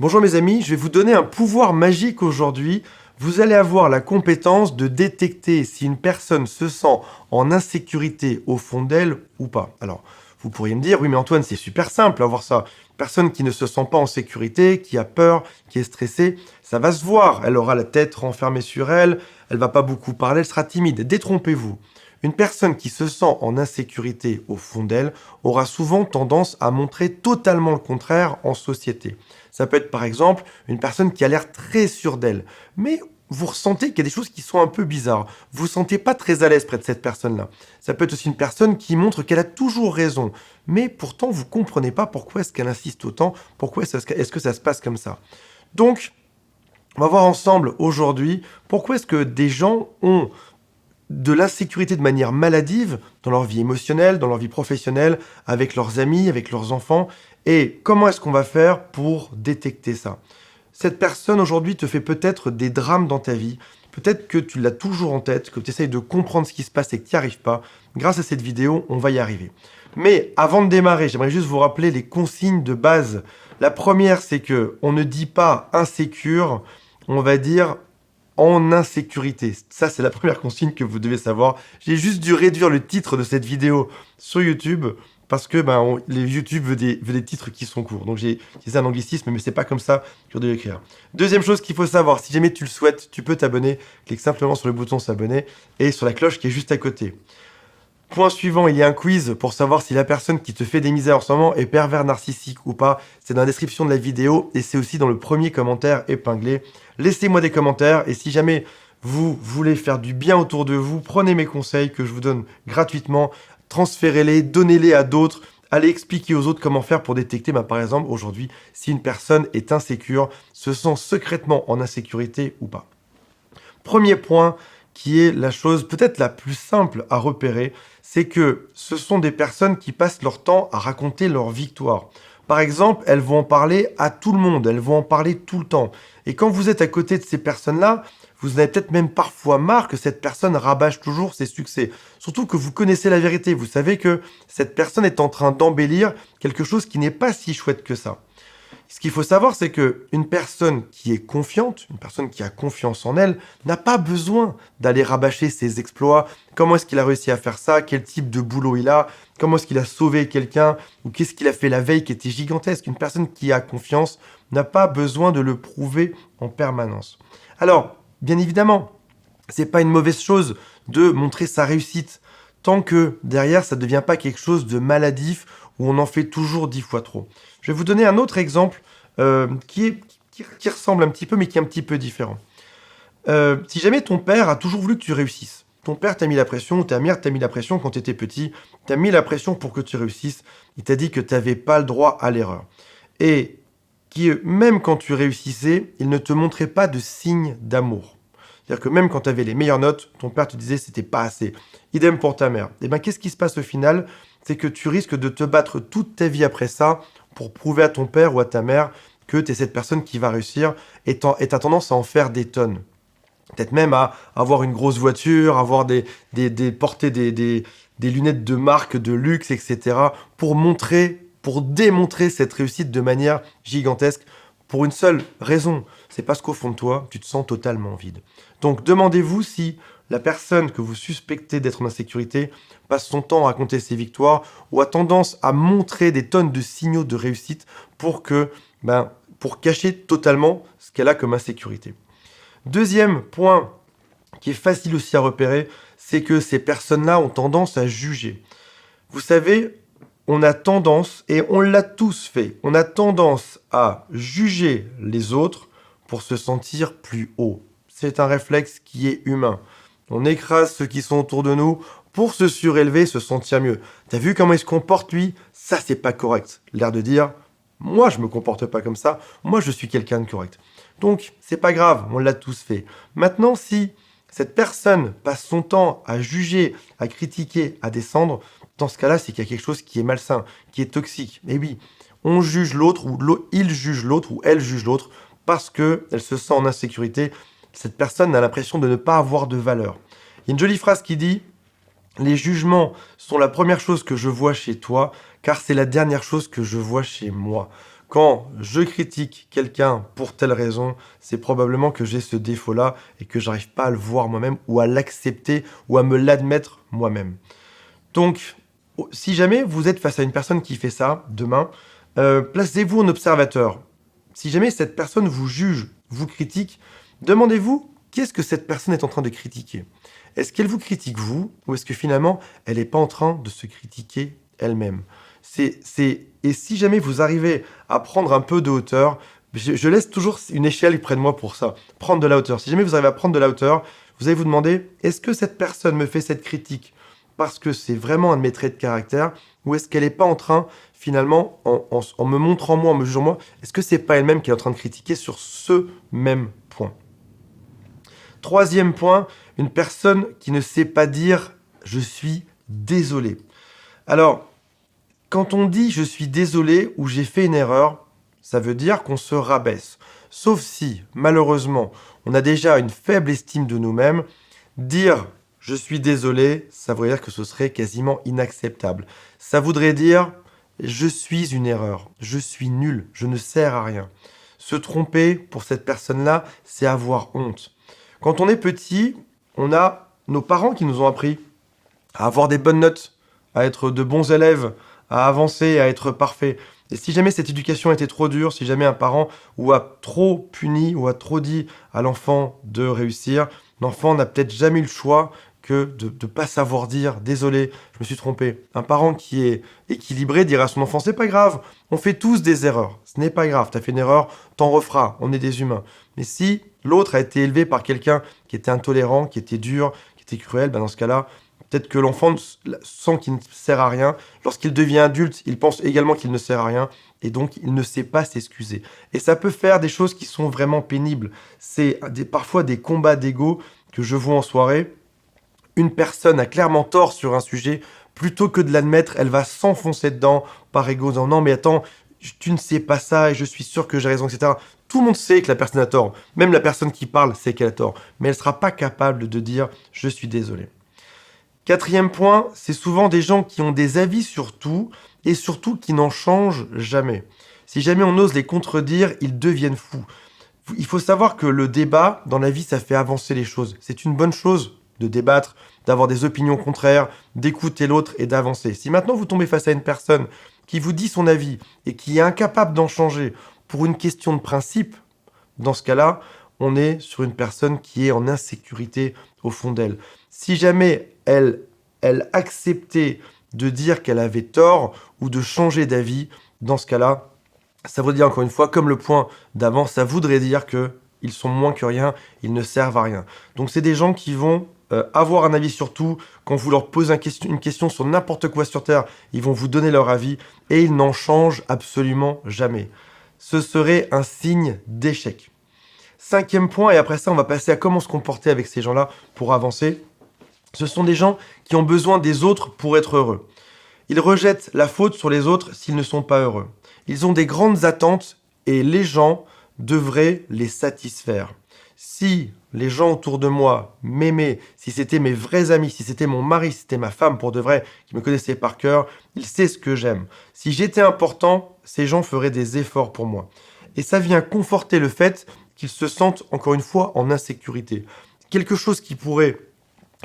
Bonjour mes amis, je vais vous donner un pouvoir magique aujourd'hui. Vous allez avoir la compétence de détecter si une personne se sent en insécurité au fond d'elle ou pas. Alors, vous pourriez me dire, oui mais Antoine, c'est super simple à voir ça. Une personne qui ne se sent pas en sécurité, qui a peur, qui est stressée, ça va se voir. Elle aura la tête renfermée sur elle, elle va pas beaucoup parler, elle sera timide. Détrompez-vous. Une personne qui se sent en insécurité au fond d'elle aura souvent tendance à montrer totalement le contraire en société. Ça peut être par exemple une personne qui a l'air très sûre d'elle, mais vous ressentez qu'il y a des choses qui sont un peu bizarres. Vous vous sentez pas très à l'aise près de cette personne-là. Ça peut être aussi une personne qui montre qu'elle a toujours raison, mais pourtant vous comprenez pas pourquoi est-ce qu'elle insiste autant, pourquoi est-ce que ça se passe comme ça. Donc, on va voir ensemble aujourd'hui pourquoi est-ce que des gens ont de l'insécurité de manière maladive dans leur vie émotionnelle, dans leur vie professionnelle, avec leurs amis, avec leurs enfants, et comment est-ce qu'on va faire pour détecter ça. Cette personne aujourd'hui te fait peut-être des drames dans ta vie, peut-être que tu l'as toujours en tête, que tu essayes de comprendre ce qui se passe et que tu n'y arrives pas. Grâce à cette vidéo, on va y arriver. Mais avant de démarrer, j'aimerais juste vous rappeler les consignes de base. La première, c'est que on ne dit pas insécure, on va dire en insécurité. Ça, c'est la première consigne que vous devez savoir. J'ai juste dû réduire le titre de cette vidéo sur YouTube parce que les YouTube veut des titres qui sont courts. Donc j'ai utilisé un anglicisme, mais c'est pas comme ça que je devais écrire. Deuxième chose qu'il faut savoir, si jamais tu le souhaites, tu peux t'abonner. Clique simplement sur le bouton s'abonner et sur la cloche qui est juste à côté. Point suivant, il y a un quiz pour savoir si la personne qui te fait des misères en ce moment est pervers narcissique ou pas. C'est dans la description de la vidéo et c'est aussi dans le premier commentaire épinglé. Laissez-moi des commentaires et si jamais vous voulez faire du bien autour de vous, prenez mes conseils que je vous donne gratuitement, transférez-les, donnez-les à d'autres, allez expliquer aux autres comment faire pour détecter, par exemple, aujourd'hui, si une personne est insécure, se sent secrètement en insécurité ou pas. Premier point, qui est la chose peut-être la plus simple à repérer, c'est que ce sont des personnes qui passent leur temps à raconter leur victoire. Par exemple, elles vont en parler à tout le monde, elles vont en parler tout le temps. Et quand vous êtes à côté de ces personnes-là, vous en avez peut-être même parfois marre que cette personne rabâche toujours ses succès. Surtout que vous connaissez la vérité, vous savez que cette personne est en train d'embellir quelque chose qui n'est pas si chouette que ça. Ce qu'il faut savoir, c'est que une personne qui est confiante, une personne qui a confiance en elle, n'a pas besoin d'aller rabâcher ses exploits. Comment est-ce qu'il a réussi à faire ça? Quel type de boulot il a? Comment est-ce qu'il a sauvé quelqu'un? Ou qu'est-ce qu'il a fait la veille qui était gigantesque? Une personne qui a confiance n'a pas besoin de le prouver en permanence. Alors, bien évidemment, c'est pas une mauvaise chose de montrer sa réussite, tant que derrière, ça ne devient pas quelque chose de maladif où on en fait toujours 10 fois trop. Je vais vous donner un autre exemple qui ressemble un petit peu, mais qui est un petit peu différent. Si jamais ton père a toujours voulu que tu réussisses, ton père t'a mis la pression, ta mère t'a mis la pression quand tu étais petit, t'a mis la pression pour que tu réussisses, il t'a dit que tu n'avais pas le droit à l'erreur. Et qui, même quand tu réussissais, il ne te montrait pas de signe d'amour. C'est-à-dire que même quand tu avais les meilleures notes, ton père te disait que c'était pas assez. Idem pour ta mère. Et bien, qu'est-ce qui se passe au final? C'est que tu risques de te battre toute ta vie après ça pour prouver à ton père ou à ta mère que tu es cette personne qui va réussir et tu as tendance à en faire des tonnes. Peut-être même à avoir une grosse voiture, avoir porter des lunettes de marque, de luxe, etc. pour démontrer cette réussite de manière gigantesque pour une seule raison. C'est parce qu'au fond de toi, tu te sens totalement vide. Donc demandez-vous si la personne que vous suspectez d'être en insécurité passe son temps à raconter ses victoires ou a tendance à montrer des tonnes de signaux de réussite pour cacher totalement ce qu'elle a comme insécurité. Deuxième point qui est facile aussi à repérer, c'est que ces personnes-là ont tendance à juger. Vous savez, on a tendance, et on l'a tous fait, on a tendance à juger les autres pour se sentir plus haut. C'est un réflexe qui est humain. On écrase ceux qui sont autour de nous pour se surélever, se sentir mieux. T'as vu comment il se comporte lui? Ça, c'est pas correct. L'air de dire, moi, je me comporte pas comme ça. Moi, je suis quelqu'un de correct. Donc, c'est pas grave, on l'a tous fait. Maintenant, si cette personne passe son temps à juger, à critiquer, à descendre, dans ce cas-là, c'est qu'il y a quelque chose qui est malsain, qui est toxique. Et oui, on juge l'autre, ou il juge l'autre, ou elle juge l'autre, parce qu'elle se sent en insécurité. Cette personne a l'impression de ne pas avoir de valeur. Il y a une jolie phrase qui dit « Les jugements sont la première chose que je vois chez toi, car c'est la dernière chose que je vois chez moi. » Quand je critique quelqu'un pour telle raison, c'est probablement que j'ai ce défaut-là et que j'arrive pas à le voir moi-même ou à l'accepter ou à me l'admettre moi-même. Donc, si jamais vous êtes face à une personne qui fait ça demain, placez-vous en observateur. Si jamais cette personne vous juge, vous critique, demandez-vous qu'est-ce que cette personne est en train de critiquer. Est-ce qu'elle vous critique vous ou est-ce que finalement elle n'est pas en train de se critiquer elle-même? Et si jamais vous arrivez à prendre un peu de hauteur, je laisse toujours une échelle près de moi pour ça, prendre de la hauteur. Si jamais vous arrivez à prendre de la hauteur, vous allez vous demander, est-ce que cette personne me fait cette critique parce que c'est vraiment un de mes traits de caractère, ou est-ce qu'elle n'est pas en train, finalement, en me montrant moi, en me jugeant moi, est-ce que c'est pas elle-même qui est en train de critiquer sur ce même point? Troisième point, une personne qui ne sait pas dire «je suis désolé». Alors, quand on dit «je suis désolé» ou «j'ai fait une erreur», ça veut dire qu'on se rabaisse. Sauf si, malheureusement, on a déjà une faible estime de nous-mêmes, dire je suis désolé, ça voudrait dire que ce serait quasiment inacceptable. Ça voudrait dire je suis une erreur, je suis nul, je ne sers à rien. Se tromper pour cette personne-là, c'est avoir honte. Quand on est petit, on a nos parents qui nous ont appris à avoir des bonnes notes, à être de bons élèves, à avancer, à être parfait. Et si jamais cette éducation était trop dure, si jamais un parent ou a trop puni ou a trop dit à l'enfant de réussir, l'enfant n'a peut-être jamais eu le choix que de ne pas savoir dire désolé, je me suis trompé. Un parent qui est équilibré dirait à son enfant c'est pas grave, on fait tous des erreurs, ce n'est pas grave, t'as fait une erreur, t'en referas, on est des humains. Mais si l'autre a été élevé par quelqu'un qui était intolérant, qui était dur, qui était cruel, ben dans ce cas-là, peut-être que l'enfant sent qu'il ne sert à rien. Lorsqu'il devient adulte, il pense également qu'il ne sert à rien et donc il ne sait pas s'excuser. Et ça peut faire des choses qui sont vraiment pénibles. C'est parfois des combats d'ego que je vois en soirée. Une personne a clairement tort sur un sujet, plutôt que de l'admettre, elle va s'enfoncer dedans par ego, en disant non mais attends, tu ne sais pas ça et je suis sûr que j'ai raison, etc. Tout le monde sait que la personne a tort. Même la personne qui parle sait qu'elle a tort. Mais elle ne sera pas capable de dire je suis désolé. Quatrième point, c'est souvent des gens qui ont des avis sur tout et surtout qui n'en changent jamais. Si jamais on ose les contredire, ils deviennent fous. Il faut savoir que le débat, dans la vie, ça fait avancer les choses. C'est une bonne chose de débattre, d'avoir des opinions contraires, d'écouter l'autre et d'avancer. Si maintenant vous tombez face à une personne qui vous dit son avis et qui est incapable d'en changer pour une question de principe, dans ce cas-là, on est sur une personne qui est en insécurité au fond d'elle. Si jamais elle acceptait de dire qu'elle avait tort ou de changer d'avis, dans ce cas-là, ça voudrait dire encore une fois, comme le point d'avant, ça voudrait dire qu'ils sont moins que rien, ils ne servent à rien. Donc c'est des gens qui vont avoir un avis sur tout. Quand vous leur posez une question sur n'importe quoi sur Terre, ils vont vous donner leur avis et ils n'en changent absolument jamais. Ce serait un signe d'échec. Cinquième point, et après ça, on va passer à comment se comporter avec ces gens-là pour avancer. Ce sont des gens qui ont besoin des autres pour être heureux. Ils rejettent la faute sur les autres s'ils ne sont pas heureux. Ils ont des grandes attentes et les gens devraient les satisfaire. Si les gens autour de moi m'aimaient, si c'était mes vrais amis, si c'était mon mari, si c'était ma femme pour de vrai, qui me connaissait par cœur, ils savent ce que j'aime. Si j'étais important, ces gens feraient des efforts pour moi. Et ça vient conforter le fait qu'ils se sentent, encore une fois, en insécurité. Quelque chose qui pourrait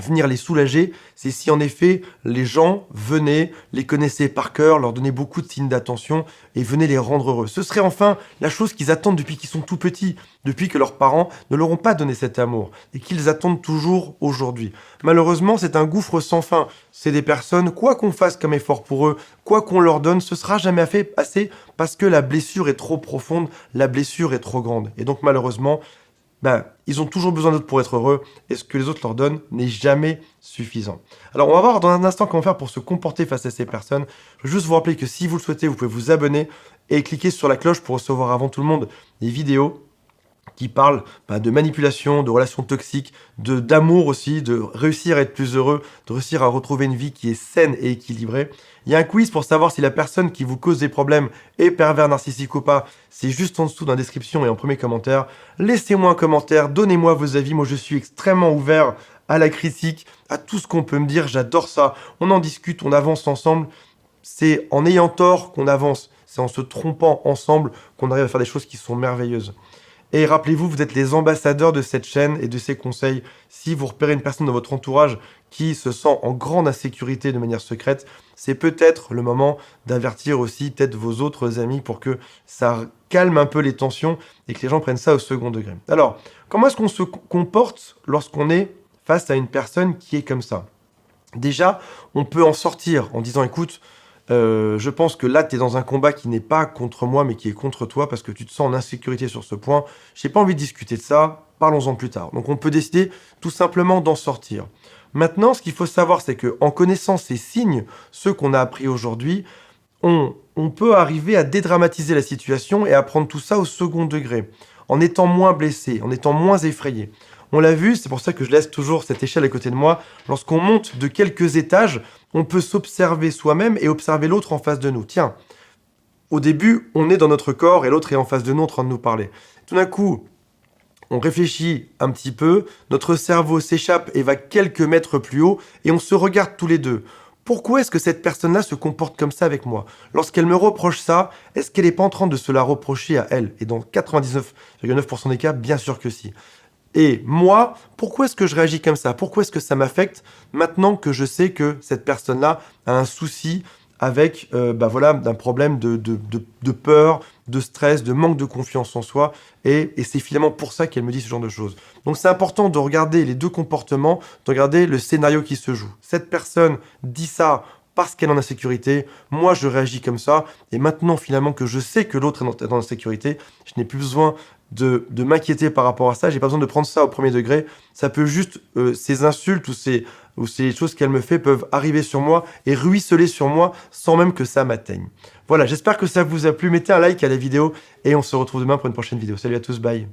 venir les soulager, c'est si en effet les gens venaient, les connaissaient par cœur, leur donnaient beaucoup de signes d'attention et venaient les rendre heureux. Ce serait enfin la chose qu'ils attendent depuis qu'ils sont tout petits, depuis que leurs parents ne leur ont pas donné cet amour et qu'ils attendent toujours aujourd'hui. Malheureusement, c'est un gouffre sans fin. C'est des personnes, quoi qu'on fasse comme effort pour eux, quoi qu'on leur donne, ce sera jamais assez parce que la blessure est trop profonde, la blessure est trop grande. Et donc malheureusement, ils ont toujours besoin d'autres pour être heureux, et ce que les autres leur donnent n'est jamais suffisant. Alors, on va voir dans un instant comment faire pour se comporter face à ces personnes. Je veux juste vous rappeler que si vous le souhaitez, vous pouvez vous abonner et cliquer sur la cloche pour recevoir avant tout le monde des vidéos qui parlent de manipulation, de relations toxiques, d'amour aussi, de réussir à être plus heureux, de réussir à retrouver une vie qui est saine et équilibrée. Il y a un quiz pour savoir si la personne qui vous cause des problèmes est pervers, narcissique ou pas. C'est juste en dessous dans la description et en premier commentaire. Laissez-moi un commentaire, donnez-moi vos avis. Moi, je suis extrêmement ouvert à la critique, à tout ce qu'on peut me dire. J'adore ça. On en discute, on avance ensemble. C'est en ayant tort qu'on avance. c'est en se trompant ensemble qu'on arrive à faire des choses qui sont merveilleuses. Et rappelez-vous, vous êtes les ambassadeurs de cette chaîne et de ces conseils. Si vous repérez une personne dans votre entourage qui se sent en grande insécurité de manière secrète, c'est peut-être le moment d'avertir aussi peut-être vos autres amis pour que ça calme un peu les tensions et que les gens prennent ça au second degré. Alors, comment est-ce qu'on se comporte lorsqu'on est face à une personne qui est comme ça? Déjà, on peut en sortir en disant, écoute, je pense que là, tu es dans un combat qui n'est pas contre moi, mais qui est contre toi, parce que tu te sens en insécurité sur ce point. J'ai pas envie de discuter de ça, parlons-en plus tard. Donc on peut décider tout simplement d'en sortir. Maintenant, ce qu'il faut savoir, c'est qu'en connaissant ces signes, ceux qu'on a appris aujourd'hui, on peut arriver à dédramatiser la situation et à prendre tout ça au second degré, en étant moins blessé, en étant moins effrayé. On l'a vu, c'est pour ça que je laisse toujours cette échelle à côté de moi. Lorsqu'on monte de quelques étages, on peut s'observer soi-même et observer l'autre en face de nous. Tiens, au début, on est dans notre corps et l'autre est en face de nous en train de nous parler. Tout d'un coup, on réfléchit un petit peu, notre cerveau s'échappe et va quelques mètres plus haut et on se regarde tous les deux. Pourquoi est-ce que cette personne-là se comporte comme ça avec moi? Lorsqu'elle me reproche ça, est-ce qu'elle n'est pas en train de se la reprocher à elle? Et dans 99,9% des cas, bien sûr que si. Et moi, pourquoi est-ce que je réagis comme ça? Pourquoi est-ce que ça m'affecte maintenant que je sais que cette personne-là a un souci avec d'un problème de peur, de stress, de manque de confiance en soi. Et c'est finalement pour ça qu'elle me dit ce genre de choses. Donc c'est important de regarder les deux comportements, de regarder le scénario qui se joue. Cette personne dit ça parce qu'elle est en insécurité, moi je réagis comme ça, et maintenant finalement que je sais que l'autre est dans l'insécurité, je n'ai plus besoin de m'inquiéter par rapport à ça, j'ai pas besoin de prendre ça au premier degré, ça peut juste, ces insultes ou ces choses qu'elle me fait peuvent arriver sur moi et ruisseler sur moi sans même que ça m'atteigne. Voilà, j'espère que ça vous a plu, mettez un like à la vidéo et on se retrouve demain pour une prochaine vidéo. Salut à tous, bye.